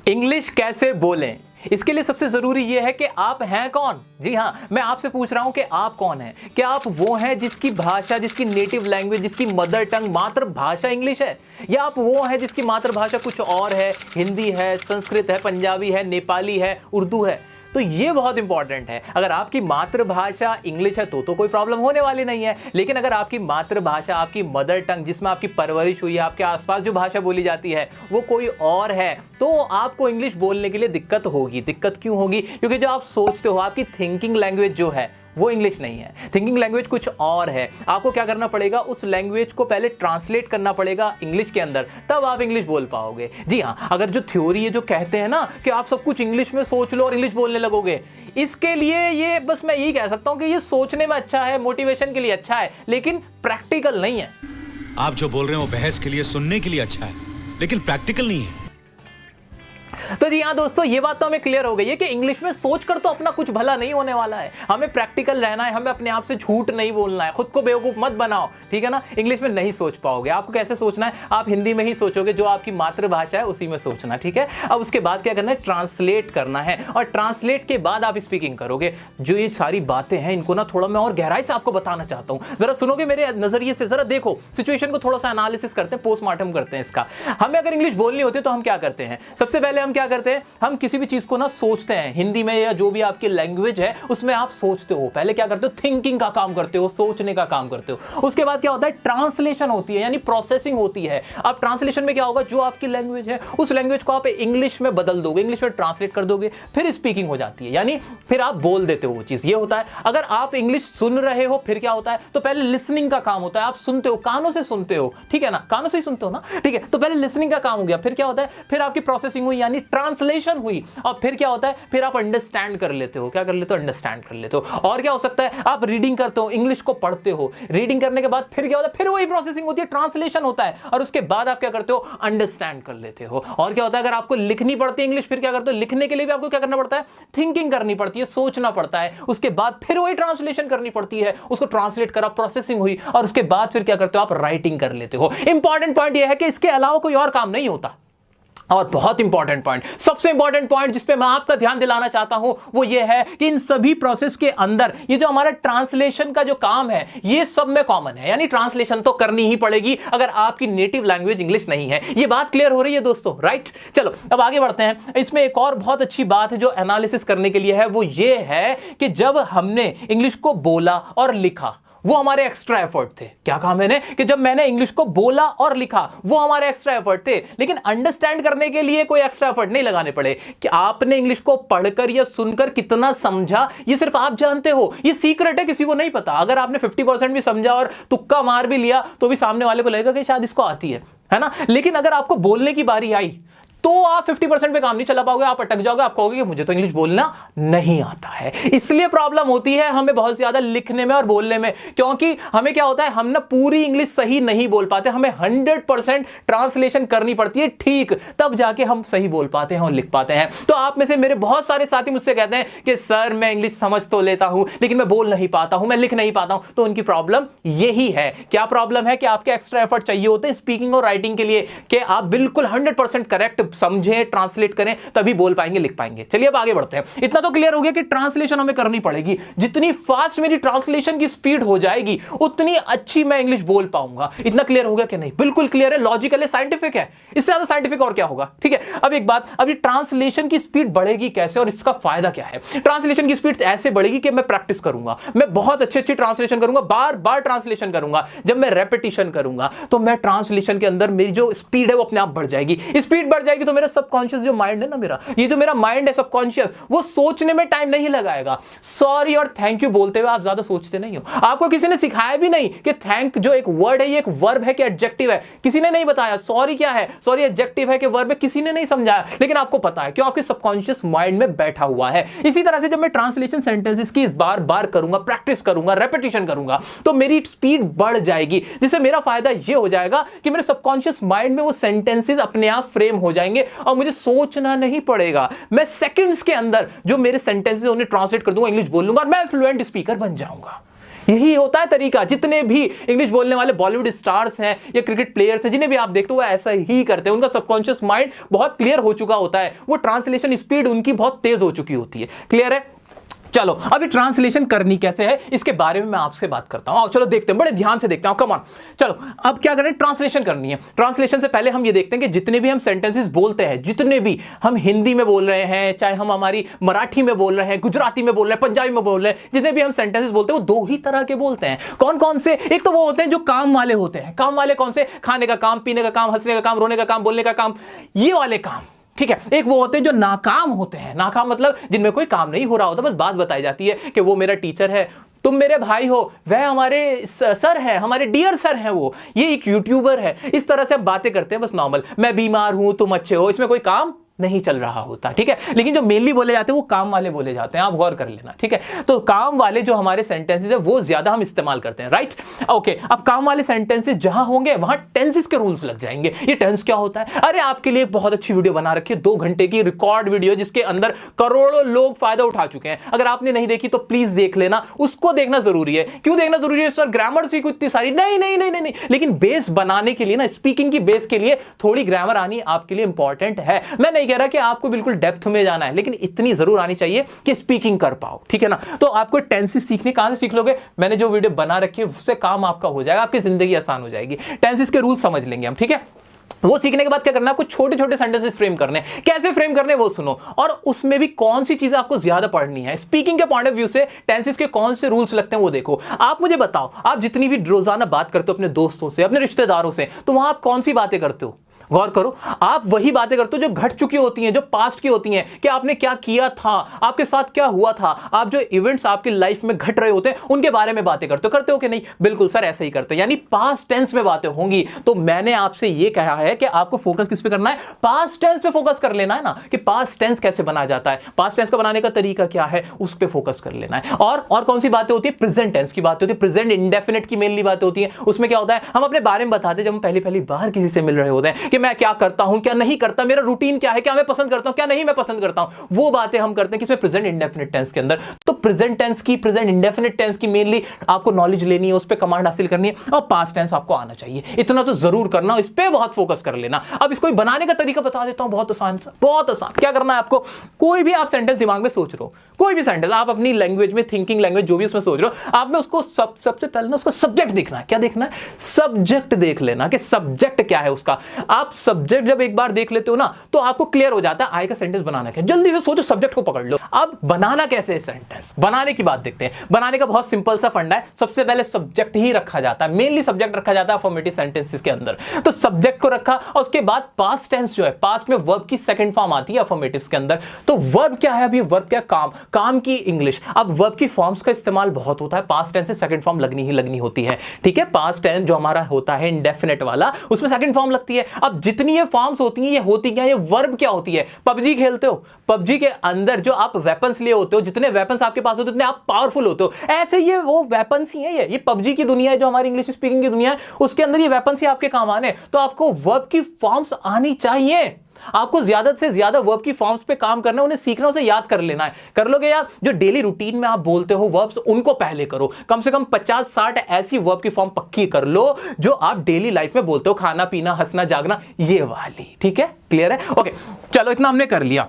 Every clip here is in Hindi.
इंग्लिश कैसे बोलें, इसके लिए सबसे जरूरी यह है कि आप हैं कौन। जी हाँ, मैं आपसे पूछ रहा हूं कि आप कौन हैं। क्या आप वो हैं जिसकी भाषा, जिसकी नेटिव लैंग्वेज, जिसकी मदर टंग, मातृभाषा इंग्लिश है, या आप वो हैं जिसकी मातृभाषा कुछ और है, हिंदी है, संस्कृत है, पंजाबी है, नेपाली है, उर्दू है। तो ये बहुत इंपॉर्टेंट है। अगर आपकी मातृभाषा इंग्लिश है तो कोई प्रॉब्लम होने वाली नहीं है, लेकिन अगर आपकी मातृभाषा, आपकी मदर टंग, जिसमें आपकी परवरिश हुई है, आपके आसपास जो भाषा बोली जाती है वो कोई और है, तो आपको इंग्लिश बोलने के लिए दिक्कत होगी। दिक्कत क्यों होगी? क्योंकि जो आप सोचते हो, आपकी थिंकिंग लैंग्वेज जो है वो इंग्लिश नहीं है। थिंकिंग लैंग्वेज कुछ और है। आपको क्या करना पड़ेगा, उस लैंग्वेज को पहले ट्रांसलेट करना पड़ेगा इंग्लिश के अंदर, तब आप इंग्लिश बोल पाओगे। जी हाँ, अगर जो थ्योरी है, जो कहते हैं ना कि आप सब कुछ इंग्लिश में सोच लो और इंग्लिश बोलने लगोगे, इसके लिए ये बस मैं यही कह सकता हूं कि ये सोचने में अच्छा है, मोटिवेशन के लिए अच्छा है, लेकिन प्रैक्टिकल नहीं है। आप जो बोल रहे हो बहस के लिए, सुनने के लिए अच्छा है, लेकिन प्रैक्टिकल नहीं है। तो जी हाँ दोस्तों, ये बात तो हमें क्लियर हो गई है कि इंग्लिश में सोचकर तो अपना कुछ भला नहीं होने वाला है। हमें प्रैक्टिकल रहना है, हमें अपने आप से झूठ नहीं बोलना है, खुद को बेवकूफ मत बनाओ, ठीक है ना। इंग्लिश में नहीं सोच पाओगे। आपको कैसे सोचना है? आप हिंदी में ही सोचोगे, जो आपकी मातृभाषा है उसी में सोचना, ठीक है। अब उसके बाद क्या करना है, ट्रांसलेट करना है, और ट्रांसलेट के बाद आप स्पीकिंग करोगे। जो ये सारी बातें हैं, इनको ना थोड़ा मैं और गहराई से आपको बताना चाहता हूँ। जरा सुनोगे मेरे नजरिए से, जरा देखो सिचुएशन को, थोड़ा सा एनालिसिस करते हैं, पोस्टमार्टम करते हैं इसका। हमें अगर इंग्लिश बोलनी होती है तो हम क्या करते हैं? सबसे पहले हम क्या करते हैं, हम किसी भी चीज को ना सोचते हैं, हिंदी में या जो भी आपकी लैंग्वेज है उसमें आप सोचते हो। पहले क्या करते हो, थिंकिंग का काम करते हो, सोचने का काम करते हो। उसके बाद क्या होता है, ट्रांसलेशन होती है, यानी प्रोसेसिंग होती है। अब ट्रांसलेशन में क्या होगा, जो आपकी लैंग्वेज है उस लैंग्वेज को आप इंग्लिश में बदल दोगे, इंग्लिश में ट्रांसलेट कर दोगे, फिर स्पीकिंग हो जाती है, यानी फिर आप बोल देते हो वो चीज। ये होता है। अगर आप इंग्लिश सुन रहे हो फिर क्या होता है, तो पहले लिसनिंग का काम होता है। आप सुनते हो, कानों से सुनते हो, ठीक है ना, कानों से ही सुनते हो ना, ठीक है। तो पहले लिसनिंग का काम हो गया, फिर क्या होता है, फिर आपकी प्रोसेसिंग हुई, यानी ट्रांसलेशन हुई, और फिर क्या होता है, फिर आप अंडरस्टैंड कर लेते हो। क्या कर लेते हो? अंडरस्टैंड कर लेते हो। और क्या हो सकता है, आप रीडिंग करते हो, इंग्लिश को पढ़ते हो, रीडिंग करने के बाद फिर क्या होता है, फिर वही प्रोसेसिंग होती है, ट्रांसलेशन होता है, और उसके बाद आप क्या करते हो, अंडरस्टैंड कर लेते हो। और क्या होता है, अगर आपको लिखनी पड़ती है इंग्लिश, फिर क्या करते हो, लिखने के लिए भी आपको क्या करना पड़ता है, थिंकिंग करनी पड़ती है, सोचना पड़ता है। उसके बाद फिर वही ट्रांसलेशन करनी पड़ती है, उसको ट्रांसलेट करा, प्रोसेसिंग हुई, और उसके बाद फिर क्या करते हो, आप राइटिंग कर लेते हो। इंपॉर्टेंट पॉइंट यह है कि इसके अलावा कोई और काम नहीं होता। और बहुत इंपॉर्टेंट पॉइंट, सबसे इंपॉर्टेंट पॉइंट जिस पे मैं आपका ध्यान दिलाना चाहता हूं वो ये है कि इन सभी प्रोसेस के अंदर ये जो हमारा ट्रांसलेशन का जो काम है ये सब में कॉमन है, यानी ट्रांसलेशन तो करनी ही पड़ेगी अगर आपकी नेटिव लैंग्वेज इंग्लिश नहीं है। ये बात क्लियर हो रही है दोस्तों, राइट? चलो अब आगे बढ़ते हैं। इसमें एक और बहुत अच्छी बात है जो एनालिसिस करने के लिए है, वो ये है कि जब हमने इंग्लिश को बोला और लिखा वो हमारे एक्स्ट्रा एफर्ट थे। क्या कहा मैंने, कि जब मैंने इंग्लिश को बोला और लिखा वो हमारे एक्स्ट्रा एफर्ट थे, लेकिन अंडरस्टैंड करने के लिए कोई एक्स्ट्रा एफर्ट नहीं लगाने पड़े। कि आपने इंग्लिश को पढ़कर या सुनकर कितना समझा ये सिर्फ आप जानते हो, ये सीक्रेट है, किसी को नहीं पता। अगर आपने 50% भी समझा और तुक्का मार भी लिया तो भी सामने वाले को लगेगा कि शायद इसको आती है ना। लेकिन अगर आपको बोलने की बारी आई तो आप 50% पे काम नहीं चला पाओगे, आप अटक जाओगे, आप कहोगे कि मुझे तो इंग्लिश बोलना नहीं आता है। इसलिए प्रॉब्लम होती है हमें बहुत ज्यादा लिखने में और बोलने में, क्योंकि हमें क्या होता है, हम ना पूरी इंग्लिश सही नहीं बोल पाते, हमें 100% ट्रांसलेशन करनी पड़ती है, ठीक, तब जाके हम सही बोल पाते हैं और लिख पाते हैं। तो आप में से मेरे बहुत सारे साथी मुझसे कहते हैं कि सर मैं इंग्लिश समझ तो लेता हूं लेकिन मैं बोल नहीं पाता हूं, मैं लिख नहीं पाता हूं। तो उनकी प्रॉब्लम यही है। क्या प्रॉब्लम है? कि आपके एक्स्ट्रा एफर्ट चाहिए होते हैं स्पीकिंग और राइटिंग के लिए, कि आप बिल्कुल 100% करेक्ट समझें, ट्रांसलेट करें, तभी बोल पाएंगे, लिख पाएंगे। चलिए अब आगे बढ़ते हैं। इतना तो क्लियर हो गया कि ट्रांसलेशन हमें करनी पड़ेगी। जितनी फास्ट मेरी ट्रांसलेशन की स्पीड हो जाएगी उतनी अच्छी मैं इंग्लिश बोल पाऊंगा। इतना क्लियर हो गया कि नहीं? बिल्कुल क्लियर है, लॉजिकल है, साइंटिफिक है। इससे ज्यादा साइंटिफिक और क्या होगा? ठीक है। अब एक बात, अभी ट्रांसलेशन की स्पीड बढ़ेगी कैसे और इसका फायदा क्या है? ट्रांसलेशन की स्पीड ऐसे बढ़ेगी कि मैं प्रैक्टिस करूंगा, मैं बहुत अच्छी अच्छी ट्रांसलेशन करूंगा, बार बार ट्रांसलेशन करूंगा। जब मैं रेपिटेशन करूंगा तो मैं ट्रांसलेशन के अंदर मेरी जो स्पीड है वो अपने आप बढ़ जाएगी। स्पीड बढ़ जाएगी तो मेरा सबकॉन्शियस जो माइंड है ना, मेरा ये जो मेरा माइंड है सबकॉन्शियस, वो सोचने में टाइम नहीं लगाएगा। सॉरी और थैंक यू बोलते हुए आप ज्यादा सोचते नहीं हो। आपको किसी ने सिखाया भी नहीं कि थैंक जो एक वर्ड है ये एक वर्ब है कि एडजेक्टिव है, किसी ने नहीं बताया। सॉरी क्या है, सॉरी एडजेक्टिव है कि वर्ब है, किसी ने नहीं समझाया, लेकिन आपको पता है क्यों? आपके सबकॉन्शियस माइंड में बैठा हुआ है। इसी तरह से जब मैं ट्रांसलेशन सेंटेंसेस की बार बार करूंगा, प्रैक्टिस करूंगा, रेपिटेशन करूंगा, तो मेरी स्पीड बढ़ जाएगी, जिससे मेरा फायदा ये हो जाएगा कि मेरे सबकॉन्शियस माइंड में वो सेंटेंसेस अपने आप फ्रेम हो जाएंगे और मुझे सोचना नहीं पड़ेगा। मैं सेकंड्स के अंदर जो मेरे सेंटेंसेस उन्हें ट्रांसलेट कर दूंगा, इंग्लिश बोल लूंगा और मैं फ्लुएंट स्पीकर बन जाऊंगा। यही होता है तरीका। जितने भी इंग्लिश बोलने वाले बॉलीवुड स्टार्स हैं या क्रिकेट प्लेयर्स हैं, जिन्हें भी आप देखते हो वो ऐसा ही करते हैं। उनका सबकॉन्शियस माइंड बहुत क्लियर हो चुका होता है, वो ट्रांसलेशन स्पीड उनकी बहुत तेज हो चुकी होती है। क्लियर है? चलो अभी ट्रांसलेशन करनी कैसे है इसके बारे में मैं आपसे बात करता हूं। आओ चलो देखते हैं, बड़े ध्यान से देखते हैं। कम ऑन, चलो अब क्या करें, ट्रांसलेशन करनी है। ट्रांसलेशन से पहले हम ये देखते हैं कि जितने भी हम सेंटेंसेस बोलते हैं, जितने भी हम हिंदी में बोल रहे हैं, चाहे हम हमारी मराठी में बोल रहे हैं, गुजराती में बोल रहे हैं, पंजाबी में बोल रहे हैं, जितने भी हम सेंटेंसेस बोलते हैं वो दो ही तरह के बोलते हैं। कौन कौन से? एक तो वो होते हैं जो काम वाले होते हैं। काम वाले कौन से? खाने का काम, पीने का काम, हंसने का काम, रोने का काम, बोलने का काम, ये वाले काम। ठीक है। एक वो होते हैं जो नाकाम होते हैं। नाकाम मतलब जिनमें कोई काम नहीं हो रहा होता, बस बात बताई जाती है कि वो मेरा टीचर है, तुम मेरे भाई हो, वह हमारे सर है, हमारे डियर सर हैं, वो ये एक यूट्यूबर है। इस तरह से हम बातें करते हैं बस नॉर्मल। मैं बीमार हूं, तुम अच्छे हो, इसमें कोई काम नहीं चल रहा होता। ठीक है। लेकिन जो मेनली बोले जाते हैं वो काम वाले बोले जाते हैं, आप गौर कर लेना। ठीक है। तो काम वाले जो हमारे सेंटेंसेस है वो ज्यादा हम इस्तेमाल करते हैं। Right, okay. अब काम वाले सेंटेंसेस जहां होंगे वहां टेंसेस के रूल्स लग जाएंगे। ये टेंस क्या होता है? अरे आपके लिए एक बहुत अच्छी वीडियो बना रखी है, 2 घंटे की रिकॉर्ड वीडियो, जिसके अंदर करोड़ों लोग फायदा उठा चुके हैं। अगर आपने नहीं देखी तो प्लीज देख लेना, उसको देखना जरूरी है। क्यों देखना जरूरी है सर? ग्रामर सीखो इतनी सारी? नहीं नहीं नहीं नहीं, लेकिन बेस बनाने के लिए ना, स्पीकिंग की बेस के लिए थोड़ी ग्रामर आनी आपके लिए इंपॉर्टेंट है। मैं नहीं कह रहा कि आपको बिल्कुल डेप्थ में जाना है, लेकिन इतनी जरूर आनी चाहिए कि स्पीकिंग कर पाओ। ठीक है ना? तो आपको टेंसेस सीखने कहां से सीख लोगे? मैंने जो वीडियो बना रखी है उससे काम आपका हो जाएगा, आपकी जिंदगी आसान हो जाएगी। टेंसेस के रूल समझ लेंगे हम। ठीक है। वो सीखने के बाद क्या करना है, आपको छोटे छोटे सेंटेंसेस फ्रेम करने। कैसे फ्रेम करने वो सुनो, और उसमें भी कौन सी चीजें आपको ज्यादा पढ़नी है। स्पीकिंग के पॉइंट ऑफ व्यू से टेंसेस के कौन से रूल्स लगते हैं वो देखो। आप मुझे बताओ, आप जितनी भी रोजाना बात करते हो अपने दोस्तों से, अपने रिश्तेदारों से, तो वहां आप कौन सी बातें करते हो? गौर करो, आप वही बातें करते हो जो घट चुकी होती हैं, जो पास्ट की होती हैं, कि आपने क्या किया था, आपके साथ क्या हुआ था, आप जो इवेंट्स आपकी लाइफ में घट रहे होते हैं उनके बारे में बातें करते हो कि नहीं? बिल्कुल सर, ऐसे ही करते हैं, यानी पास्ट टेंस में बातें होंगी। तो मैंने आपसे यह कहा है कि आपको फोकस किस पे करना है? पास्ट टेंस पे फोकस कर लेना है ना, कि पास्ट टेंस कैसे बनाया जाता है, पास्ट टेंस का बनाने का तरीका क्या है, उस पे फोकस कर लेना है। और कौन सी बातें होती है? प्रेजेंट टेंस की बात होती है, प्रेजेंट इंडेफिनिट की मेनली बातें होती है। उसमें क्या होता है, हम अपने बारे में बताते हैं जब हम पहली बार किसी से मिल रहे होते हैं, कि मैं क्या करता हूं, क्या नहीं करता, मेरा रूटीन क्या है, क्या मैं पसंद करता हूं, क्या नहीं मैं पसंद करता हूं, वो बातें हम करते हैं किसमें? प्रेजेंट इंडेफिनिट टेंस के अंदर। तो प्रेजेंट टेंस की, प्रेजेंट इंडेफिनिट टेंस की मेनली आपको नॉलेज लेनी है, उस पे कमांड हासिल करनी है, और पास्ट टेंस आपको आना चाहिए। इतना तो जरूर करना, इस पे बहुत फोकस कर लेना। अब इसको बनाने का तरीका बता देता हूं, बहुत आसान, बहुत आसान। क्या करना है आपको? कोई भी आप सेंटेंस दिमाग में सोच रहे हो, कोई भी सेंटेंस आप अपनी लैंग्वेज में, थिंकिंग लैंग्वेज जो भी उसमें सोच रहे हो, आपने उसको सबसे पहले ना उसका सब्जेक्ट देखना है। क्या देखना है? सब्जेक्ट देख लेना, कि सब्जेक्ट क्या है उसका। आप सब्जेक्ट जब एक बार देख लेते हो ना, तो आपको क्लियर हो जाता है आगे का सेंटेंस बनाना क्या। जल्दी से सोचो, सब्जेक्ट को पकड़ लो। अब बनाना कैसे है सेंटेंस, बनाने की बात देखते हैं। बनाने का बहुत सिंपल सा फंडा है। सबसे पहले सब्जेक्ट ही रखा जाता है, मेनली सब्जेक्ट रखा जाता है अफर्मेटिव सेंटेंसेस के अंदर। तो सब्जेक्ट को रखा, और उसके बाद पास्ट टेंस जो है, पास्ट में वर्ब की सेकंड फॉर्म आती है अफर्मेटिव्स के अंदर। तो वर्ब क्या है? अभी वर्ब क्या? काम, काम की इंग्लिश। अब वर्ब की फॉर्म्स का इस्तेमाल बहुत होता है, पास्ट टेंस से सेकंड फॉर्म लगनी होती है। ठीक है। पास्ट टेंस जो हमारा होता है इंडेफिनिट वाला, उसमें सेकंड फॉर्म लगती है। अब जितनी ये फॉर्म्स होती हैं, ये होती क्या? ये वर्ब क्या होती है? पबजी खेलते हो, पबजी के अंदर जो आप वेपन्स लिए होते हो, जितने वेपन्स आपके पास होते हो उतने आप पावरफुल होते हो। ऐसे ये वो वेपन्स ही है। ये पबजी की दुनिया है जो हमारी इंग्लिश स्पीकिंग की दुनिया है, उसके अंदर ये वेपन्स ही आपके काम आने। तो आपको वर्ब की फॉर्म्स आनी चाहिए। आपको ज्यादा से ज्यादा वर्ब की फॉर्म्स पे काम करना है, उन्हें सीखना, उसे याद कर लेना है। कर लोगे यार? जो डेली रूटीन में आप बोलते हो वर्ब्स, उनको पहले करो। कम से कम 50-60 ऐसी वर्ब की फॉर्म पक्की कर लो जो आप डेली लाइफ में बोलते हो। खाना पीना, हंसना जागना, ये वाली। ठीक है, क्लियर है? ओके, चलो इतना हमने कर लिया।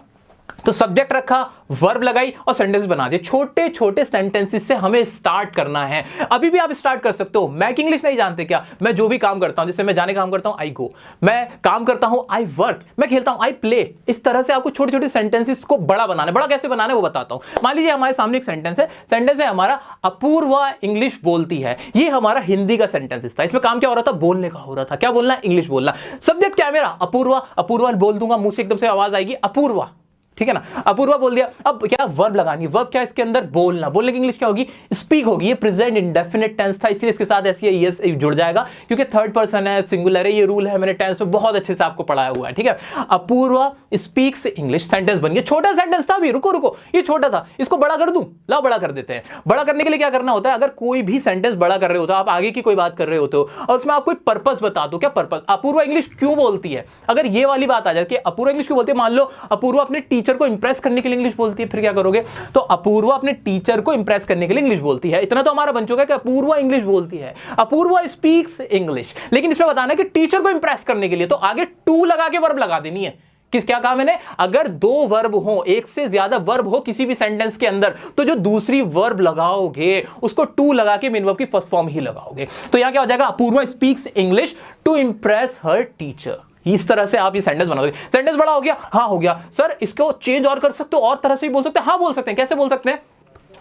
तो सब्जेक्ट रखा, वर्ब लगाई और सेंटेंस बना दिए। छोटे छोटे सेंटेंसेस से हमें स्टार्ट करना है। अभी भी आप स्टार्ट कर सकते हो। मैं इंग्लिश नहीं जानते क्या? मैं जो भी काम करता हूं, जैसे मैं जाने का काम करता हूं, आई गो। मैं काम करता हूं, आई वर्क। मैं खेलता हूं, आई प्ले। इस तरह से आपको छोटे छोटे सेंटेंसेस को बड़ा बनाना है। बड़ा कैसे बनाना है वो बताता हूं। मान लीजिए हमारे सामने एक सेंटेंस है हमारा, अपूर्वा इंग्लिश बोलती है। ये हमारा हिंदी का सेंटेंस था। इसमें काम क्या हो रहा था? बोलने का हो रहा था। क्या बोलना है? इंग्लिश बोलना। सब्जेक्ट क्या है मेरा? अपूर्वा। अपूर्वा बोल दूंगा, मुंह से एकदम से आवाज आएगी अपूर्वा। ठीक है ना? अपूर्वा बोल दिया। अब क्या वर्ब लगानी? वर्ब क्या? इसके अंदर बोलना। बोलने की इंग्लिश क्या होगी? स्पीक होगी। ये प्रेजेंट इंडेफिनिट टेंस था, इसलिए इसके साथ ऐसी एस जुड़ जाएगा, क्योंकि थर्ड पर्सन है, सिंगुलर है। ये रूल है, मैंने टेंस में बहुत अच्छे से आपको पढ़ाया हुआ है। ठीक है। अपूर्वा स्पीक्स इंग्लिश, सेंटेंस बन गया। छोटा सेंटेंस था, अभी रुको, ये छोटा था, इसको बड़ा कर दूं? लाओ बड़ा कर देते हैं। बड़ा करने के लिए क्या करना होता है? अगर कोई भी सेंटेंस बड़ा कर रहे हो तो आप आगे की कोई बात कर रहे होते हो और उसमें आप कोई पर्पस बता दो। क्या पर्पस? अपूर्वा इंग्लिश क्यों बोलती है? अगर ये वाली बात आ जाए कि अपूर्वा इंग्लिश क्यों बोलती है, मान लो अपूर्वा अपने टीचर टीचर को इंप्रेस करने के लिए इंग्लिश बोलती है, फिर क्या करोगे? तो अपूर्वा अपने टीचर को इंप्रेस करने के लिए इंग्लिश बोलती है। इतना तो हमारा बन चुका है कि अपूर्वा इंग्लिश बोलती है, अपूर्वा स्पीक्स इंग्लिश। लेकिन इसमें बताना है कि टीचर को इंप्रेस करने के लिए, तो आगे टू लगा के वर्ब लगा देनी है। क्या कहा मैंने? अगर दो वर्ब हो, एक से ज्यादा वर्ब हो किसी भी सेंटेंस के अंदर, तो जो दूसरी वर्ब लगाओगे उसको टू लगा के मेन वर्ब की फर्स्ट फॉर्म ही लगाओगे। तो यहां क्या हो जाएगा? Apoorva speaks English to impress her teacher. इस तरह से आप ये सेंटेंस बनाओगे। सेंटेंस बड़ा हो गया? हाँ हो गया। सर इसको चेंज और कर सकते हो, और तरह से भी बोल सकते हैं? हाँ बोल सकते हैं। कैसे बोल सकते हैं?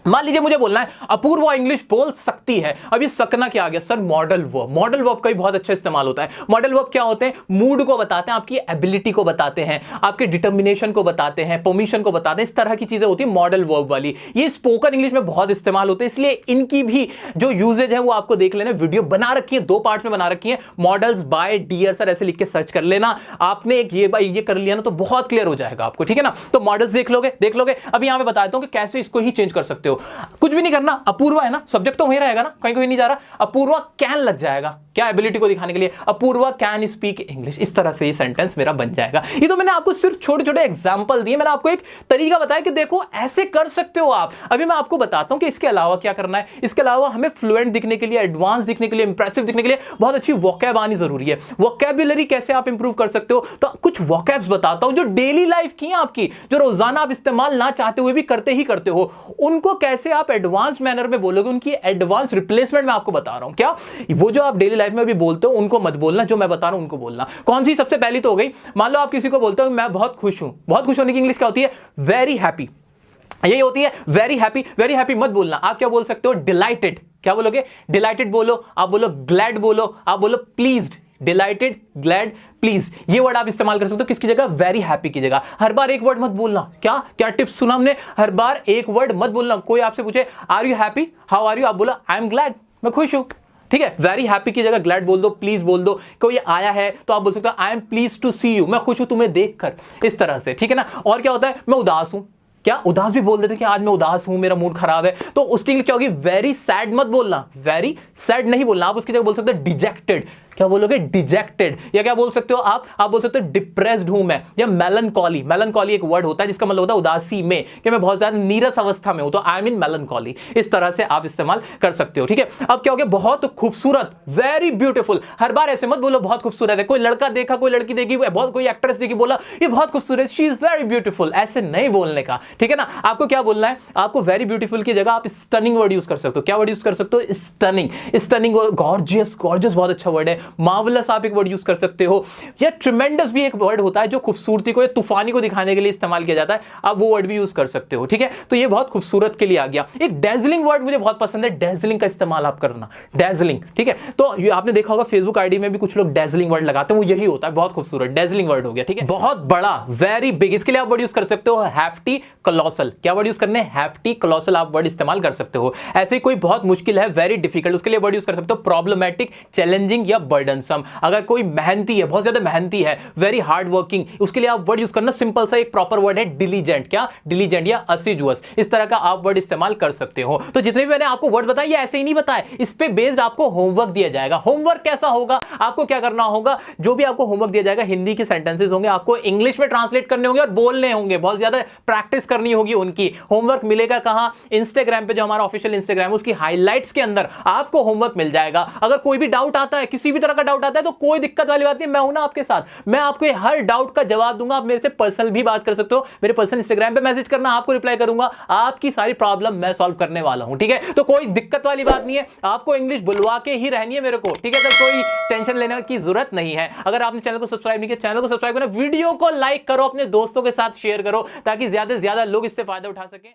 मान लीजिए मुझे बोलना है अपूर्वा इंग्लिश बोल सकती है। अब ये सकना क्या आ गया? Sir modal verb. Modal verb का भी बहुत अच्छा इस्तेमाल होता है। मॉडल वर्ब क्या होते हैं? मूड को बताते हैं, आपकी एबिलिटी को बताते हैं, आपके डिटर्मिनेशन को बताते हैं, परमिशन को बताते हैं। इस तरह की चीजें होती है मॉडल वर्ब वाली। ये स्पोकन इंग्लिश में बहुत इस्तेमाल होते हैं, इसलिए इनकी भी जो यूजेज है वो आपको देख लेना। वीडियो बना रखी है, 2 पार्ट्स में बना रखी है। मॉडल्स बाय डियर सर ऐसे लिख के सर्च कर लेना। आपने एक ये कर लिया ना तो बहुत क्लियर हो जाएगा आपको, ठीक है ना? तो मॉडल्स देख लोगे। अब यहां पे बताता हूं कि कैसे इसको ही चेंज कर सकते हो। कुछ भी नहीं करना, अपूर्वा है ना, सब्जेक्ट तो वहीं रहेगा ना, कहीं कोई नहीं जा रहा। अपूर्वा कैन लग जाएगा, क्या एबिलिटी को दिखाने के लिए, अपूर्वा कैन स्पीक इंग्लिश। इस तरह से ये सेंटेंस मेरा बन जाएगा। ये तो मैंने आपको सिर्फ छोटे छोटे एग्जांपल दिए, मैंने आपको एक तरीका बताया कि देखो ऐसे कर सकते हो आप। अभी मैं आपको बताता हूं कि इसके अलावा क्या करना है। इसके अलावा हमें फ्लुएंट दिखने के लिए, एडवांस दिखने के लिए, इंप्रेसिव दिखने के लिए बहुत अच्छी वोकैब आनी जरूरी है। वोकैबुलरी कैसे आप इंप्रूव कर सकते हो, तो कुछ वोकैब्स बताता हूं जो डेली लाइफ की है आपकी, जो रोजाना आप इस्तेमाल ना चाहते हुए भी करते ही करते हो, उनको कैसे आप एडवांस मैनर में बोलोगे, उनकी एडवांस रिप्लेसमेंट मैं आपको बता रहा हूं। क्या वो जो आप डेली लाइफ में भी बोलते हो उनको मत बोलना, जो मैं बता रहा हूं उनको बोलना। कौन सी? सबसे पहली तो हो गई, मान लो आप किसी को बोलते हो मैं बहुत खुश हूं। बहुत खुश होने की इंग्लिश क्या होती है? Very happy. यही होती है वेरी हैप्पी। वेरी हैप्पी मत बोलना, आप क्या बोल सकते हो? डिलाइटेड। क्या बोलोगे? डिलाइटेड बोलो, आप बोलो ग्लैड बोलो, आप बोलो प्लीज्ड। डिलाइटेड, ग्लैड, प्लीज, ये वर्ड आप इस्तेमाल कर सकते हो किसकी जगह? वेरी हैप्पी की जगह। हर बार एक वर्ड मत बोलना। क्या टिप्स सुना हमने? हर बार एक वर्ड मत बोलना। कोई आपसे पूछे are you happy, how are you, आप बोलो आई एम ग्लैड, मैं खुश हूं। ठीक है, वेरी हैप्पी की जगह ग्लैड बोल दो, प्लीज बोल दो। कोई आया है तो आप बोल सकते हो I am please to see you, मैं खुश हूं तुम्हें देखकर। इस तरह से, ठीक है ना? और क्या होता है? मैं उदास हूं। क्या उदास भी बोल देते कि आज मैं उदास हूं, मेरा मूड खराब है, तो उसकी इंग्लिश क्या होगी? वेरी सैड मत बोलना, वेरी सैड नहीं बोलना, आप उसकी जगह बोल सकते हो डिजेक्टेड। क्या बोलोगे? डिजेक्टेड। या क्या बोल सकते हो आप बोल सकते हो डिप्रेस्ड हूं मैं, या मेलनकॉली। मेलनकॉली एक वर्ड होता है जिसका मतलब होता है उदासी में, कि मैं बहुत ज्यादा नीरस अवस्था में हूं, तो आई एम इन मेलनकॉली। इस तरह से आप इस्तेमाल कर सकते हो, ठीक है? अब क्या हो गया? बहुत खूबसूरत, वेरी ब्यूटीफुल। हर बार ऐसे मत बोलो बहुत खूबसूरत है। कोई लड़का देखा, कोई लड़की देखी, बहुत कोई एक्ट्रेस देखी, बोला ये बहुत खूबसूरत, शी इज वेरी ब्यूटीफुल। ऐसे नहीं बोलने का, ठीक है ना? आपको क्या बोलना है? आपको वेरी ब्यूटीफुल की जगह आप स्टनिंग वर्ड यूज कर सकते हो। क्या वर्ड यूज कर सकते हो? स्टनिंग। स्टनिंग। गॉर्जियस, गॉर्जियस बहुत अच्छा वर्ड है। मार्वलस आप एक वर्ड यूज कर सकते हो। या ट्रिमेंडस भी एक वर्ड होता है जो खूबसूरती को या तूफानी को दिखाने के लिए इस्तेमाल किया जाता है, आप वो वर्ड भी यूज कर सकते हो, ठीक है? तो ये बहुत खूबसूरत के लिए आ गया। एक डेजलिंग वर्ड मुझे बहुत पसंद है, डेजलिंग का इस्तेमाल आप करना, डेजलिंग, ठीक है? तो ये आपने देखा होगा फेसबुक आईडी में भी कुछ लोग डेजलिंग वर्ड लगाते हैं, वो यही होता है, बहुत खूबसूरत डेजलिंग वर्ड हो गया, ठीक है? बहुत बड़ा, वेरी बिग, इसके लिए आप वर्ड यूज कर सकते हो हैफ्टी, कोलोसल। क्या वर्ड यूज करने? हैफ्टी, कोलोसल आप वर्ड इस्तेमाल कर सकते हो। ऐसे ही कोई बहुत मुश्किल है, वेरी डिफिकल्ट, उसके लिए वर्ड यूज कर सकते हो प्रॉब्लमैटिक, चैलेंजिंग या बर्डनसम। अगर कोई मेहनती है, बहुत ज्यादा मेहनती है, वेरी हार्ड वर्किंग, उसके लिए आप वर्ड यूज करना सिंपल सा एक प्रॉपर वर्ड है डिलीजेंट। क्या? डिलीजेंट या असिडुअस। इस तरह का आप वर्ड इस्तेमाल कर सकते हो। तो जितने भी मैंने आपको वर्ड बताए ये ऐसे ही नहीं बताए, इस पे बेस्ड आपको होमवर्क दिया जाएगा। होमवर्क कैसा होगा? आपको क्या करना होगा? जो भी आपको होमवर्क दिया जाएगा, हिंदी के सेंटेंसेस होंगे, आपको इंग्लिश में ट्रांसलेट करने होंगे और बोलने होंगे, बहुत ज्यादा प्रैक्टिस करनी होगी उनकी। होमवर्क मिलेगा कहां? इंस्टाग्राम पे, जो हमारा ऑफिशियल इंस्टाग्राम है, उसकी हाईलाइट्स के अंदर आपको होमवर्क मिल जाएगा। अगर कोई भी डाउट आता है, किसी भी तरह का डाउट आता है, तो कोई दिक्कत वाली बात नहीं, मैं हूं ना आपके साथ, मैं आपको हर डाउट का जवाब दूंगा। आप मेरे से पर्सनल भी बात कर सकते हो, मेरे पर्सनल इंस्टाग्राम पे मैसेज करना, आपको रिप्लाई करूंगा, आपकी सारी प्रॉब्लम मैं सॉल्व करने वाला हूं, ठीक है? तो कोई दिक्कत वाली बात नहीं है, आपको इंग्लिश बुलवा के ही रहनी है मेरे को, ठीक है? तो कोई टेंशन लेने की जरूरत नहीं है। अगर आपने चैनल को सब्सक्राइब नहीं किया, चैनल को सब्सक्राइब करो, वीडियो को लाइक करो, अपने दोस्तों के साथ शेयर करो, ताकि ज्यादा से ज्यादा लोग इससे फायदा उठा सकें।